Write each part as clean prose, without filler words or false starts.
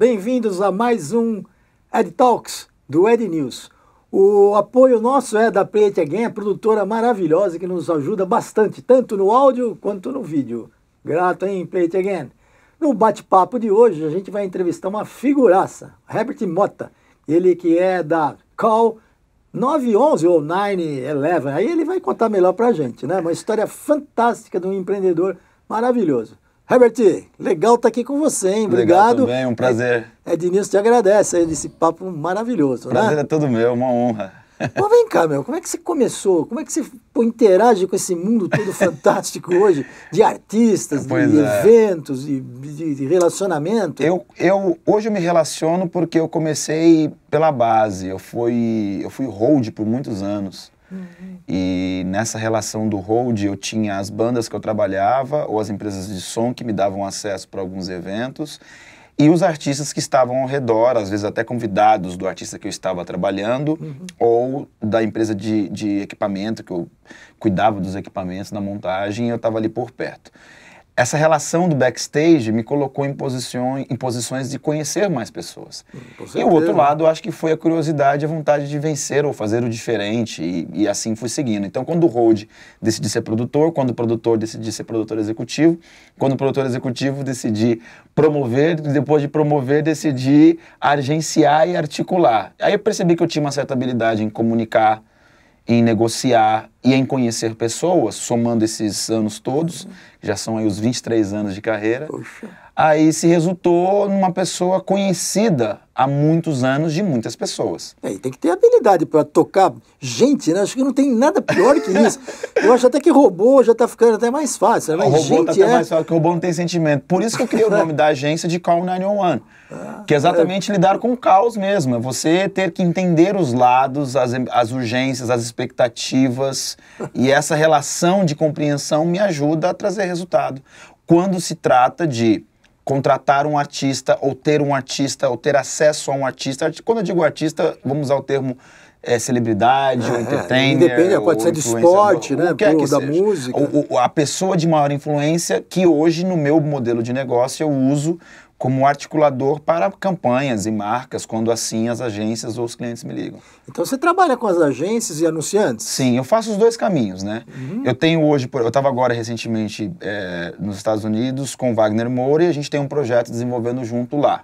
Bem-vindos a mais um Ed Talks do Ed News. O apoio nosso é da Play It Again, a produtora maravilhosa que nos ajuda bastante, tanto no áudio quanto no vídeo. Grato, hein, Play It Again. No bate-papo de hoje, a gente vai entrevistar uma figuraça, Herbert Mota, ele que é da Call 911 ou 911, aí ele vai contar melhor pra gente, né? Uma história fantástica de um empreendedor maravilhoso. Herbert, legal estar aqui com você, hein? Obrigado. Legal também, um prazer. Ed News te agradece aí desse papo maravilhoso, Prazer né? é todo meu, uma honra. Pô, vem cá, meu, como é que você começou? Como é que você interage com esse mundo todo fantástico hoje, de artistas, de eventos, de relacionamento? Hoje eu me relaciono porque eu comecei pela base, eu fui hold por muitos anos. E nessa relação do hold eu tinha as bandas que eu trabalhava ou as empresas de som que me davam acesso para alguns eventos e os artistas que estavam ao redor, às vezes até convidados do artista que eu estava trabalhando ou da empresa de equipamento, que eu cuidava dos equipamentos na montagem e eu estava ali por perto. Essa relação do backstage me colocou em posições de conhecer mais pessoas. E o outro lado, eu acho que foi a curiosidade, a vontade de vencer ou fazer o diferente, e assim fui seguindo. Então, quando o hold decidi ser produtor, quando o produtor decidi ser produtor executivo, quando o produtor executivo decidi promover, depois de promover, decidi agenciar e articular. Aí eu percebi que eu tinha uma certa habilidade em comunicar, em negociar e em conhecer pessoas, somando esses anos todos, já são aí os 23 anos de carreira, aí se resultou numa pessoa conhecida há muitos anos de muitas pessoas. E tem que ter habilidade para tocar gente, né? Acho que não tem nada pior que isso. Eu acho até que robô já está ficando até mais fácil. Né? Mas o robô está até mais fácil, porque o robô não tem sentimento. Por isso que eu criei o nome da agência de Call 911, que é exatamente lidar com o caos mesmo. É você ter que entender os lados, as urgências, as expectativas, e essa relação de compreensão me ajuda a trazer resultado. Quando se trata de contratar um artista, ou ter acesso a um artista. Quando eu digo artista, vamos usar o termo celebridade, ou entertainer. Depende, pode ser de esporte, né? Da música. A pessoa de maior influência, que hoje no meu modelo de negócio eu uso como articulador para campanhas e marcas, quando assim as agências ou os clientes me ligam. Então você trabalha com as agências e anunciantes? Sim, eu faço os dois caminhos, né? Eu tenho hoje, eu estava agora recentemente nos Estados Unidos com o Wagner Moura e a gente tem um projeto desenvolvendo junto lá.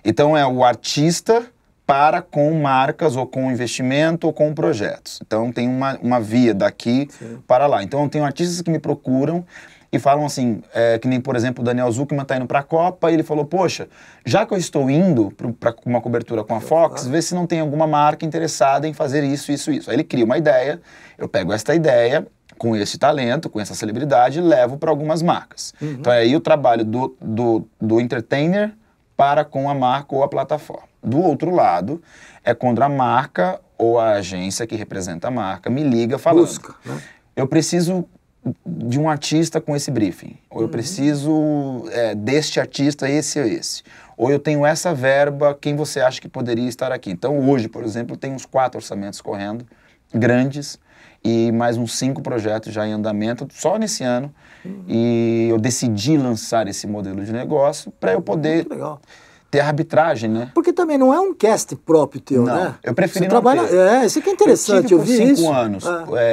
Então é o artista para com marcas ou com investimento ou com projetos. Então tem uma via daqui para lá. Então eu tenho artistas que me procuram e falam assim, que nem, por exemplo, o Daniel Zuckerman está indo para a Copa e ele falou, poxa, já que eu estou indo para uma cobertura com a Fox, vê se não tem alguma marca interessada em fazer isso, isso, isso. Aí ele cria uma ideia, eu pego esta ideia, com esse talento, com essa celebridade, e levo para algumas marcas. Então é aí o trabalho do entertainer para com a marca ou a plataforma. Do outro lado, é quando a marca ou a agência que representa a marca me liga falando, eu preciso de um artista com esse briefing, ou eu preciso deste artista, esse ou esse, ou eu tenho essa verba, quem você acha que poderia estar aqui? Então hoje, por exemplo, tem uns 4 orçamentos correndo, grandes, e mais uns 5 projetos já em andamento, só nesse ano, e eu decidi lançar esse modelo de negócio para eu poder ter arbitragem, né? Porque também não é um cast próprio teu, não, né? Eu preferi não ter. Isso que é interessante, eu vi isso. por 5 anos.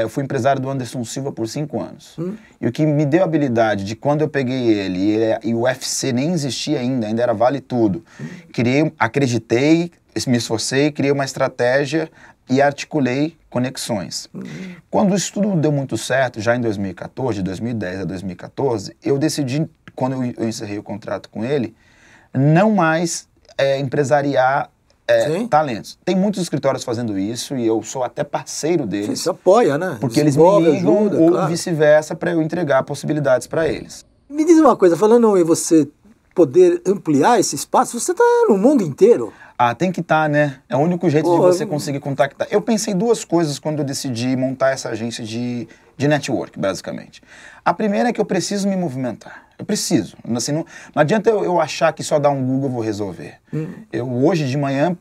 Eu fui empresário do Anderson Silva por 5 anos. E o que me deu a habilidade de quando eu peguei ele, e o UFC nem existia ainda era Vale Tudo. Acreditei, me esforcei, criei uma estratégia e articulei conexões. Quando isso tudo deu muito certo, já em 2014, de 2010 a 2014, eu decidi, quando eu encerrei o contrato com ele, não mais empresariar talentos. Tem muitos escritórios fazendo isso e eu sou até parceiro deles. Você apoia, né? Porque eles me ligam ou vice-versa para eu entregar possibilidades para eles. Me diz uma coisa, falando em você poder ampliar esse espaço, você está no mundo inteiro. Tem que estar, né? É o único jeito de você conseguir contactar. Eu pensei 2 coisas quando eu decidi montar essa agência de network, basicamente. A primeira é que eu preciso me movimentar. Eu preciso. Assim, não adianta eu achar que só dar um Google eu vou resolver. Eu hoje de manhã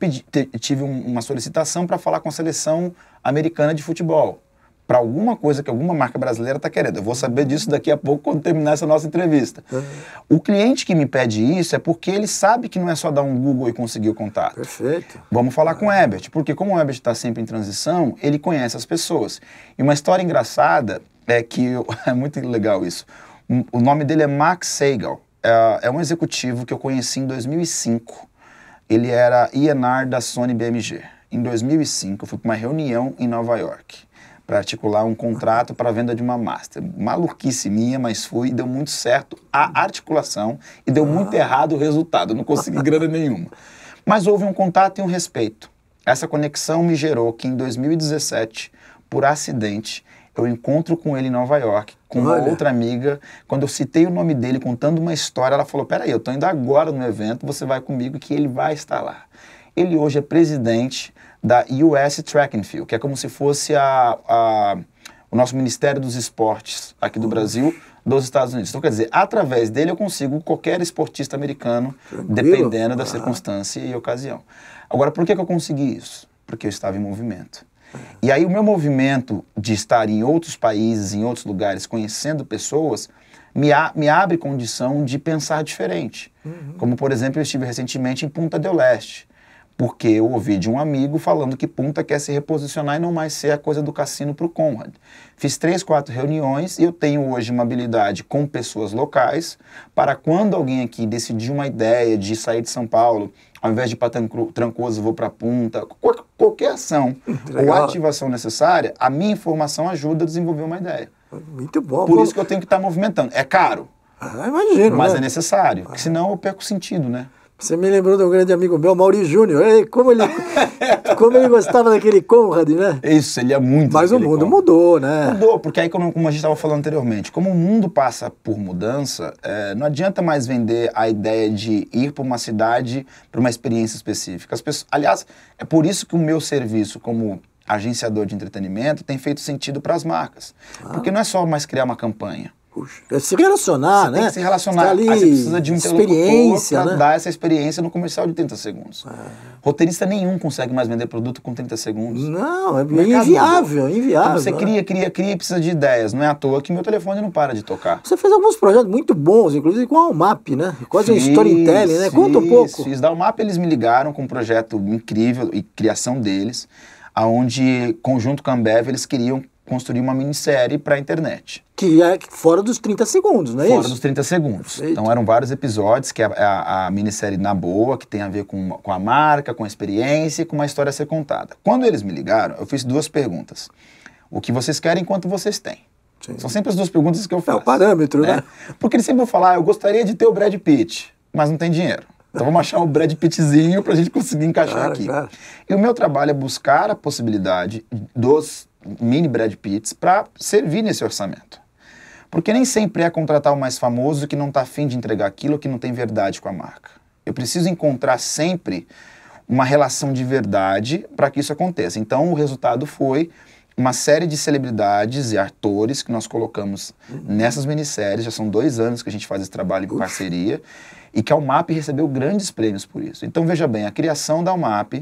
tive uma solicitação para falar com a seleção americana de futebol. para alguma coisa que alguma marca brasileira está querendo. Eu vou saber disso daqui a pouco quando terminar essa nossa entrevista. O cliente que me pede isso é porque ele sabe que não é só dar um Google e conseguir o contato. Perfeito. Vamos falar com o Herbert, porque como o Herbert está sempre em transição, ele conhece as pessoas. E uma história engraçada é que, é muito legal isso, o nome dele é Max Segal, é um executivo que eu conheci em 2005. Ele era E&R da Sony BMG. Em 2005, eu fui para uma reunião em Nova York para articular um contrato para a venda de uma master. Maluquice minha, mas fui e deu muito certo a articulação e deu muito errado o resultado. Eu não consegui grana nenhuma. Mas houve um contato e um respeito. Essa conexão me gerou que em 2017, por acidente, eu encontro com ele em Nova York, com uma outra amiga. Quando eu citei o nome dele contando uma história, ela falou, peraí, eu estou indo agora no evento, você vai comigo que ele vai estar lá. Ele hoje é presidente da US Track and Field, que é como se fosse o nosso Ministério dos Esportes aqui do Brasil, dos Estados Unidos. Então, quer dizer, através dele eu consigo qualquer esportista americano, dependendo da circunstância e ocasião. Agora, por que eu consegui isso? Porque eu estava em movimento. E aí o meu movimento de estar em outros países, em outros lugares, conhecendo pessoas, me abre condição de pensar diferente. Como, por exemplo, eu estive recentemente em Punta del Este, porque eu ouvi de um amigo falando que Punta quer se reposicionar e não mais ser a coisa do cassino para o Conrad. Fiz 3, 4 reuniões e eu tenho hoje uma habilidade com pessoas locais para quando alguém aqui decidir uma ideia de sair de São Paulo, ao invés de ir para Trancoso, vou para Punta, qualquer ação ou ativação necessária, a minha informação ajuda a desenvolver uma ideia. Muito bom. Por isso que eu tenho que estar movimentando. É caro, imagino, mas né? é necessário, porque senão eu perco o sentido, né? Você me lembrou de um grande amigo meu, Mauri Júnior. Como ele gostava daquele Conrad, né? Isso, ele é muito. Mas o mundo mudou, né? Mudou, porque aí, como a gente estava falando anteriormente, como o mundo passa por mudança, não adianta mais vender a ideia de ir para uma cidade para uma experiência específica. As pessoas, aliás, é por isso que o meu serviço como agenciador de entretenimento tem feito sentido para as marcas. Porque não é só mais criar uma campanha. Puxa, é se relacionar, você né? Tem que se relacionar. Ali, aí você precisa de um experiência, para né? dar essa experiência no comercial de 30 segundos. Roteirista nenhum consegue mais vender produto com 30 segundos. Não, é inviável, inviável. Então você cria e precisa de ideias. Não é à toa que meu telefone não para de tocar. Você fez alguns projetos muito bons, inclusive com a Almap, né? Quase um storytelling, né? Conta um pouco. Fiz. Da Almap eles me ligaram com um projeto incrível e criação deles, onde, conjunto com a Ambev, eles queriam construir uma minissérie para a internet. Que é fora dos 30 segundos, não é isso? Fora dos 30 segundos. Perfeito. Então eram vários episódios, que é a minissérie Na Boa, que tem a ver com a marca, com a experiência e com uma história a ser contada. Quando eles me ligaram, eu fiz 2 perguntas. O que vocês querem e quanto vocês têm? Sim. São sempre as 2 perguntas que eu faço. É o parâmetro, né? Porque eles sempre vão falar, eu gostaria de ter o Brad Pitt, mas não tem dinheiro. Então vamos achar o Brad Pittzinho para a gente conseguir encaixar aqui. Claro. E o meu trabalho é buscar a possibilidade dos mini Brad Pitts para servir nesse orçamento. Porque nem sempre é contratar o mais famoso que não está afim de entregar aquilo, que não tem verdade com a marca. Eu preciso encontrar sempre uma relação de verdade para que isso aconteça. Então o resultado foi uma série de celebridades e atores que nós colocamos nessas minisséries. Já são 2 anos que a gente faz esse trabalho em parceria e que a Almap recebeu grandes prêmios por isso. Então veja bem, a criação da Almap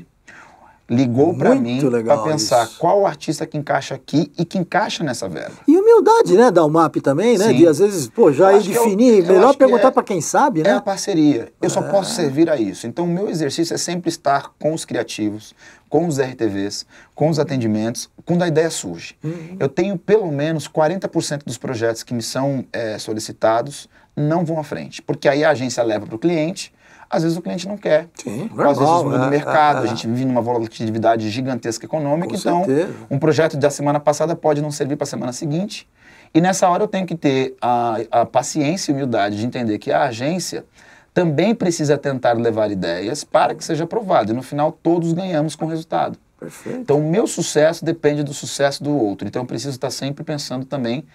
ligou para mim para pensar qual o artista que encaixa aqui e que encaixa nessa verba. E humildade, né, da Almap também, né? Sim. De às vezes, já ir definir, melhor perguntar para quem sabe, né? É a parceria. Eu só posso servir a isso. Então o meu exercício é sempre estar com os criativos, com os RTVs, com os atendimentos, quando a ideia surge. Eu tenho pelo menos 40% dos projetos que me são solicitados não vão à frente, porque aí a agência leva para o cliente. Às vezes o cliente não quer. Sim, às vezes muda o mercado, a gente vive numa volatilidade gigantesca econômica, com então certeza. Um projeto da semana passada pode não servir para a semana seguinte. E nessa hora eu tenho que ter a paciência e humildade de entender que a agência também precisa tentar levar ideias para que seja aprovado. E no final todos ganhamos com o resultado. Perfeito. Então o meu sucesso depende do sucesso do outro. Então eu preciso estar sempre pensando também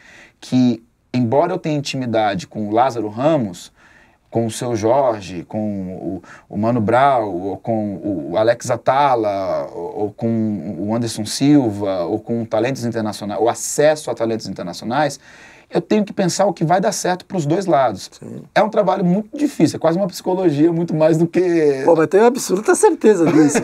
que, embora eu tenha intimidade com o Lázaro Ramos, com o Seu Jorge, com o Mano Brown, ou com o Alex Atala, ou com o Anderson Silva, ou com talentos internacionais, o acesso a talentos internacionais, eu tenho que pensar o que vai dar certo para os 2 lados. Sim. É um trabalho muito difícil, é quase uma psicologia, muito mais do que... Mas tenho absoluta certeza disso.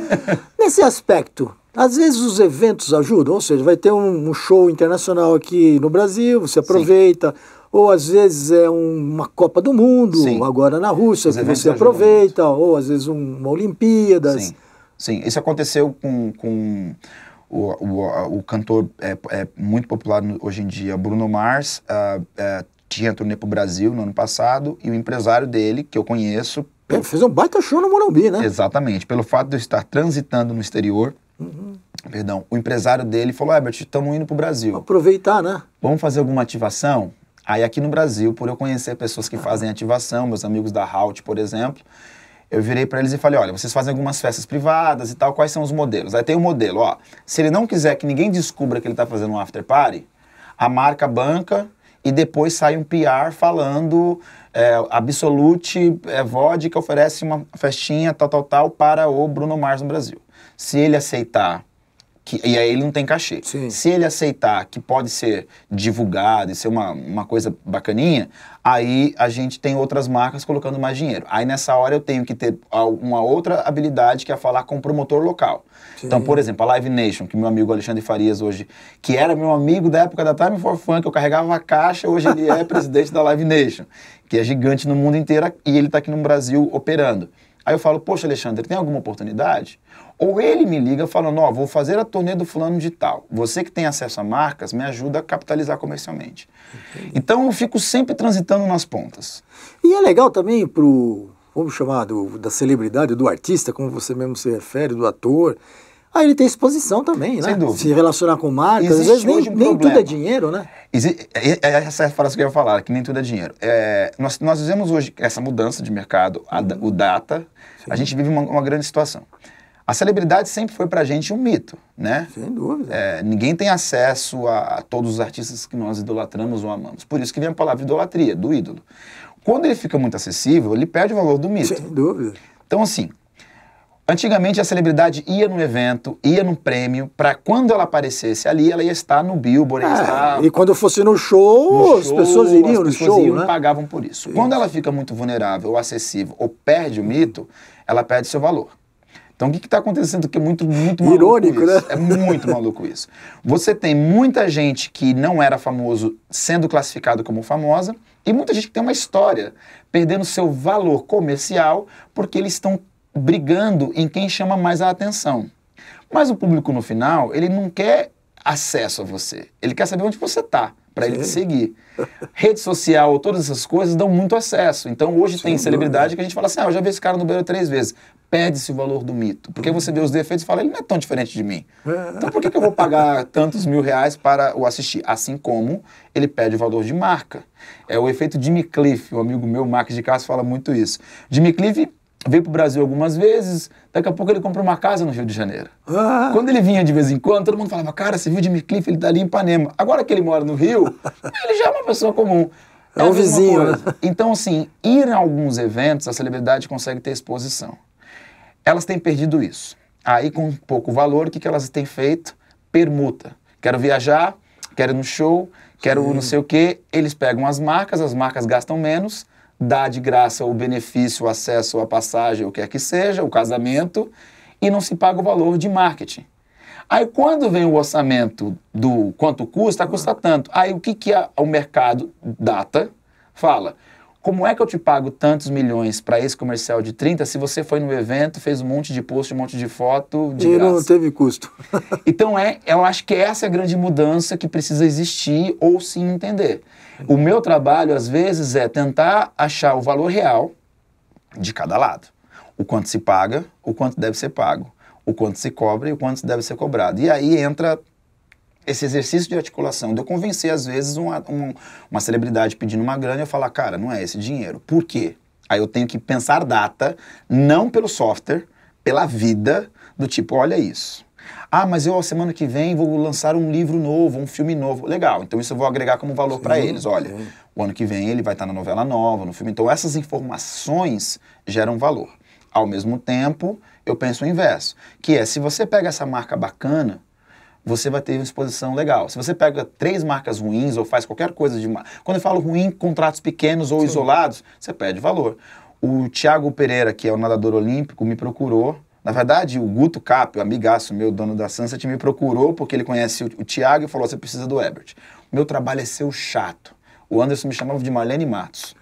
Nesse aspecto, Às vezes os eventos ajudam, ou seja, vai ter um show internacional aqui no Brasil, você aproveita, ou às vezes é uma Copa do Mundo, Sim. agora na Rússia, Os que eventos você ajudam aproveita, ou às vezes uma Olimpíadas. Sim, sim. Isso aconteceu com o cantor muito popular hoje em dia, Bruno Mars, tinha turnê pro Brasil no ano passado, e o empresário dele, que eu conheço... Fez um baita show no Morumbi, né? Exatamente. Pelo fato de eu estar transitando no exterior, perdão, o empresário dele falou, Herbert, estamos indo pro Brasil. Aproveitar, né? Vamos fazer alguma ativação? Aí aqui no Brasil, por eu conhecer pessoas que fazem ativação, meus amigos da Halt, por exemplo, eu virei para eles e falei, olha, vocês fazem algumas festas privadas e tal, quais são os modelos? Aí tem o modelo, ó, se ele não quiser que ninguém descubra que ele está fazendo um after party, a marca banca e depois sai um PR falando Absolute Vodka oferece uma festinha tal para o Bruno Mars no Brasil. Se ele aceitar, e aí ele não tem cachê. Sim. Se ele aceitar que pode ser divulgado e ser uma coisa bacaninha, aí a gente tem outras marcas colocando mais dinheiro. Aí nessa hora eu tenho que ter uma outra habilidade, que é falar com o promotor local. Sim. Então, por exemplo, a Live Nation, que meu amigo Alexandre Farias hoje, que era meu amigo da época da Time for Fun, que eu carregava a caixa, hoje ele é presidente da Live Nation, que é gigante no mundo inteiro, e ele está aqui no Brasil operando. Aí eu falo, poxa, Alexandre, tem alguma oportunidade? Ou ele me liga falando, ó, vou fazer a turnê do fulano de tal. Você que tem acesso a marcas, me ajuda a capitalizar comercialmente. Entendi. Então eu fico sempre transitando nas pontas. E é legal também pro, vamos chamar da celebridade, do artista, como você mesmo se refere, do ator. Aí ele tem exposição também, né? Sem dúvida. Se relacionar com marcas, Existe às vezes nem tudo é dinheiro, né? Essa é a frase que eu ia falar, que nem tudo é dinheiro. Nós fizemos hoje essa mudança de mercado, o data, sim. A gente vive uma grande situação. A celebridade sempre foi pra gente um mito, né? Sem dúvida. Ninguém tem acesso a todos os artistas que nós idolatramos ou amamos. Por isso que vem a palavra idolatria, do ídolo. Quando ele fica muito acessível, ele perde o valor do mito. Sem dúvida. Então, assim, antigamente a celebridade ia no evento, ia no prêmio, para quando ela aparecesse ali, ela ia estar no Billboard, e quando fosse no show, as pessoas iriam no show, iam, né? E pagavam por isso. Quando ela fica muito vulnerável ou acessível, ou perde o mito, ela perde seu valor. Então, o que está acontecendo que é muito maluco irônico, isso? Né? É muito maluco isso. Você tem muita gente que não era famoso sendo classificado como famosa, e muita gente que tem uma história perdendo seu valor comercial porque eles estão brigando em quem chama mais a atenção. Mas o público, no final, ele não quer acesso a você. Ele quer saber onde você está, para ele te seguir. Rede social, todas essas coisas dão muito acesso. Então, hoje tem celebridade que a gente fala assim, eu já vi esse cara no banheiro 3 vezes. Perde-se o valor do mito. Porque você vê os defeitos e fala, ele não é tão diferente de mim. Então, por que eu vou pagar tantos R$1.000 para o assistir? Assim como ele perde o valor de marca. É o efeito Jimmy Cliff, um amigo meu, Marcos de Castro, fala muito isso. Jimmy Cliff veio para o Brasil algumas vezes, daqui a pouco ele comprou uma casa no Rio de Janeiro. Quando ele vinha de vez em quando, todo mundo falava, cara, você viu o Jimmy Cliff, ele tá ali em Ipanema. Agora que ele mora no Rio, ele já é uma pessoa comum. É um vizinho, né? Então, assim, ir a alguns eventos, a celebridade consegue ter exposição. Elas têm perdido isso. Aí, com pouco valor, o que elas têm feito? Permuta. Quero viajar, quero ir no show, quero não sei o quê. Eles pegam as marcas gastam menos, dá de graça o benefício, o acesso à passagem, o que quer que seja, o casamento, e não se paga o valor de marketing. Aí, quando vem o orçamento do quanto custa tanto. Aí, o que o mercado data fala? Como é que eu te pago tantos milhões para esse comercial de 30 se você foi no evento, fez um monte de post, um monte de foto de graça? E não teve custo. Então, eu acho que essa é a grande mudança que precisa existir ou se entender. O meu trabalho, às vezes, é tentar achar o valor real de cada lado. O quanto se paga, o quanto deve ser pago, o quanto se cobra e o quanto deve ser cobrado. E aí entra esse exercício de articulação, de eu convencer, às vezes, uma celebridade pedindo uma grana e eu falar, cara, não é esse dinheiro. Por quê? Aí eu tenho que pensar data, não pelo software, pela vida, do tipo, olha isso. Ah, mas eu, semana que vem, vou lançar um livro novo, um filme novo. Legal, então isso eu vou agregar como valor para eles. Olha, o ano que vem ele vai estar na novela nova, no filme. Então essas informações geram valor. Ao mesmo tempo, eu penso o inverso, que é, se você pega essa marca bacana, você vai ter uma exposição legal. Se você pega 3 marcas ruins ou faz qualquer coisa de... Quando eu falo ruim, contratos pequenos ou isolados, você perde valor. O Thiago Pereira, que é o nadador olímpico, me procurou Na verdade, o Guto Cap, o amigaço meu, dono da Sunset, me procurou porque ele conhece o Thiago e falou, você precisa do Herbert. O meu trabalho é ser o chato. O Anderson me chamava de Marlene Matos.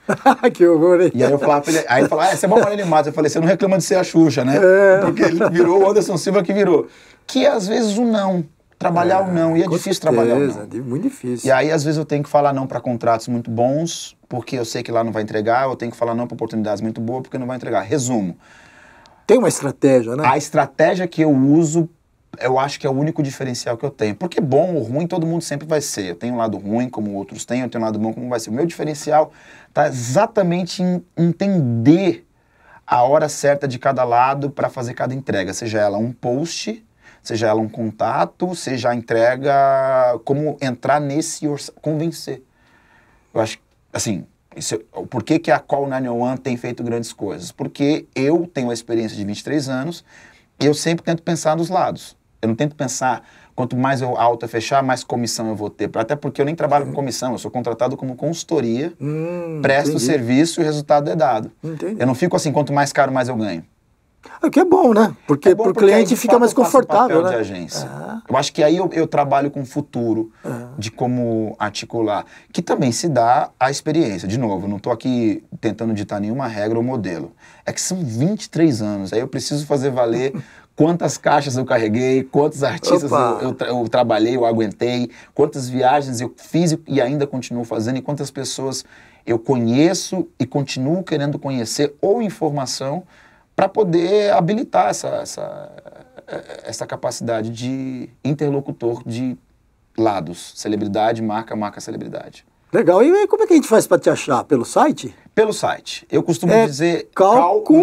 Que horror, hein? E aí eu falava pra ele, aí ele falava, você é bom Marlene Matos. Eu falei, você não reclama de ser a Xuxa, né? Porque ele virou o Anderson Silva que virou. Que às vezes o não. Trabalhar o não, e é difícil trabalhar o não. Muito difícil. E aí, às vezes, eu tenho que falar não para contratos muito bons, porque eu sei que lá não vai entregar, eu tenho que falar não para oportunidades muito boas, porque não vai entregar. Resumo. Tem uma estratégia, né? A estratégia que eu uso, eu acho que é o único diferencial que eu tenho. Porque bom ou ruim, todo mundo sempre vai ser. Eu tenho um lado ruim, como outros têm, eu tenho um lado bom, como vai ser. O meu diferencial está exatamente em entender a hora certa de cada lado para fazer cada entrega, seja ela um post, seja ela um contato, seja a entrega, como entrar nesse convencer. Eu acho, assim, por que a Call 911 tem feito grandes coisas? Porque eu tenho a experiência de 23 anos e eu sempre tento pensar dos lados. Eu não tento pensar, quanto mais eu alta fechar, mais comissão eu vou ter. Até porque eu nem trabalho com comissão, eu sou contratado como consultoria, presto o serviço e o resultado é dado. Entendi. Eu não fico assim, quanto mais caro, mais eu ganho. O que é bom, né? Porque pro cliente fica mais confortável, né? De agência. Eu acho que aí eu trabalho com o futuro de como articular, que também se dá a experiência. De novo, eu não estou aqui tentando ditar nenhuma regra ou modelo. É que são 23 anos, aí eu preciso fazer valer quantas caixas eu carreguei, quantos artistas eu trabalhei, eu aguentei, quantas viagens eu fiz e ainda continuo fazendo, e quantas pessoas eu conheço e continuo querendo conhecer ou informação para poder habilitar essa capacidade de interlocutor de lados, celebridade, marca, celebridade. Legal. E aí, como é que a gente faz para te achar? Pelo site? Pelo site. Eu costumo dizer Cal com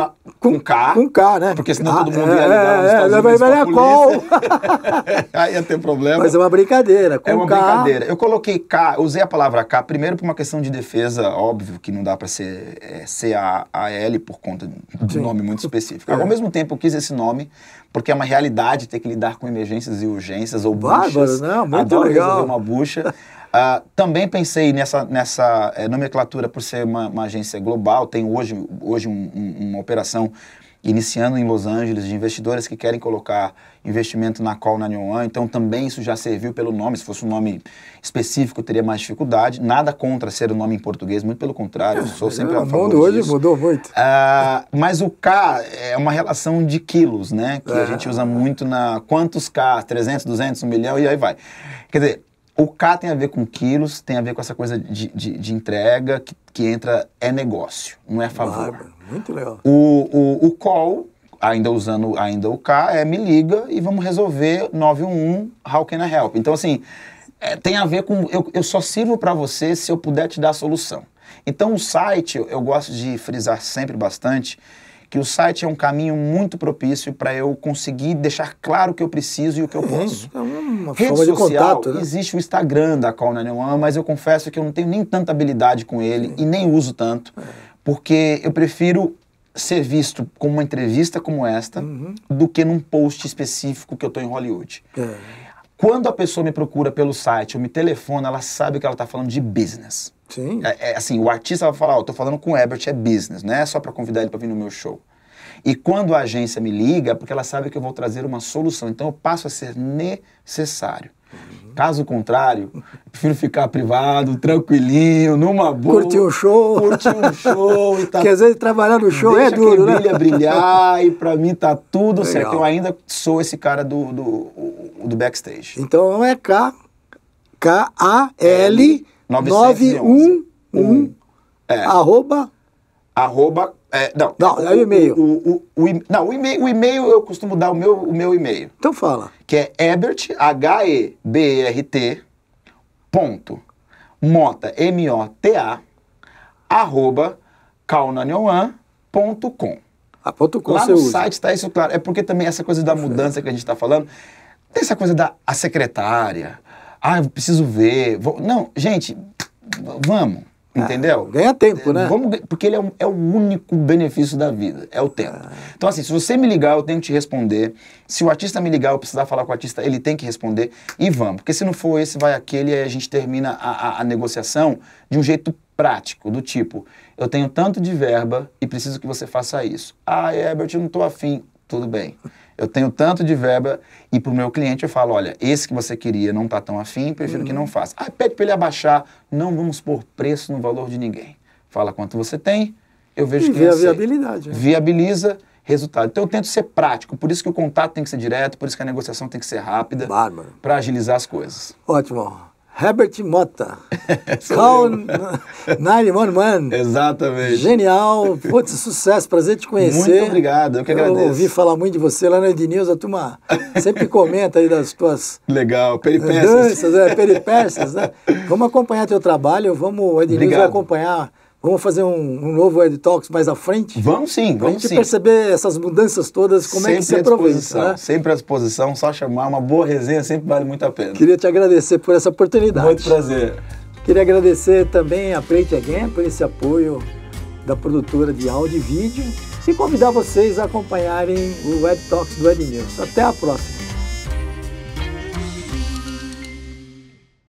K. Com K, né? Porque senão todo mundo ia ligar nos Estados Unidos pra polícia. Aí ia ter problema. Mas é uma brincadeira. Com é uma K. brincadeira. Eu coloquei K, usei a palavra K, primeiro por uma questão de defesa, óbvio que não dá para ser C-A-A-L por conta de um nome muito específico. Ao mesmo tempo eu quis esse nome, porque é uma realidade ter que lidar com emergências e urgências ou buchas. Não, muito Adoro legal. resolver uma bucha. Também pensei nessa nomenclatura por ser uma agência global. Tenho hoje uma operação iniciando em Los Angeles de investidores que querem colocar investimento na Call 911. Então também isso já serviu pelo nome. Se fosse um nome específico, eu teria mais dificuldade. Nada contra ser o nome em português, muito pelo contrário. Eu sou sempre a favor disso. O mundo hoje mudou muito. Mas o K é uma relação de quilos, né? Que a gente usa muito na... Quantos K? 300, 200, 1 milhão e aí vai. Quer dizer... O K tem a ver com quilos, tem a ver com essa coisa de entrega que entra, é negócio, não é favor. Muito legal. O call, ainda usando o K, me liga e vamos resolver 911, how can I help? Então, assim, tem a ver com, eu só sirvo para você se eu puder te dar a solução. Então, o site, eu gosto de frisar sempre bastante, que o site é um caminho muito propício para eu conseguir deixar claro o que eu preciso e o que eu posso. É uma Rede forma de social, contato, né? existe o Instagram da Call 911, mas eu confesso que eu não tenho nem tanta habilidade com ele e nem uso tanto, porque eu prefiro ser visto como uma entrevista como esta do que num post específico que eu estou em Hollywood. Quando a pessoa me procura pelo site ou me telefona, ela sabe que ela está falando de business. Sim. Assim, o artista vai falar, eu tô falando com o Herbert, é business, não é só para convidar ele para vir no meu show. E quando a agência me liga, porque ela sabe que eu vou trazer uma solução, então eu passo a ser necessário. Caso contrário, eu prefiro ficar privado, tranquilinho, numa boa. Curtir um show. E tá. Porque às vezes trabalhar no show é duro, né? Deixa brilhar e pra mim tá tudo certo. Eu ainda sou esse cara do backstage. Então é K-A-L 911 arroba não, é o e-mail. O e-mail eu costumo dar o meu e-mail. Então fala. Que é Herbert, H-E-B-E-R-T, Mota, M-O-T-A, arroba, call911.com. Lá no site está isso claro. É porque também essa coisa da mudança que a gente está falando, tem essa coisa da secretária. Eu preciso ver. Não, gente, vamos. Entendeu? Ganha tempo, né? Porque ele é o único benefício da vida, é o tempo. Então, assim, se você me ligar, eu tenho que te responder. Se o artista me ligar, eu precisar falar com o artista, ele tem que responder. E vamos. Porque se não for esse, vai aquele, e aí a gente termina a negociação de um jeito prático, do tipo, eu tenho tanto de verba e preciso que você faça isso. Herbert, eu não tô afim. tudo bem. Eu tenho tanto de verba e para o meu cliente eu falo, olha, esse que você queria não está tão afim, prefiro que não faça. Ah, pede para ele abaixar. Não vamos pôr preço no valor de ninguém. Fala quanto você tem, eu vejo E quem vê a aceita. viabilidade. Né? Viabiliza resultado. Então eu tento ser prático, por isso que o contato tem que ser direto, por isso que a negociação tem que ser rápida, Bárbaro. para agilizar as coisas. Ótimo. Herbert Mota. Call 911. Exatamente. Genial. Putz, sucesso. Prazer te conhecer. Muito obrigado, eu que agradeço. Eu ouvi falar muito de você lá no Ed News, a turma sempre comenta aí das tuas Legal, peripécias. danças, peripécias, né? Vamos acompanhar teu trabalho, o Ed News vai acompanhar. Vamos fazer um novo Ed Talks mais à frente? Vamos sim, Pra vamos gente sim. perceber essas mudanças todas, como é que se aproveita, né? Sempre à disposição, só chamar, uma boa resenha sempre vale muito a pena. Queria te agradecer por essa oportunidade. Muito prazer. Queria agradecer também a Play It Again por esse apoio da produtora de áudio e vídeo e convidar vocês a acompanharem o Ed Talks do Ed News. Até a próxima!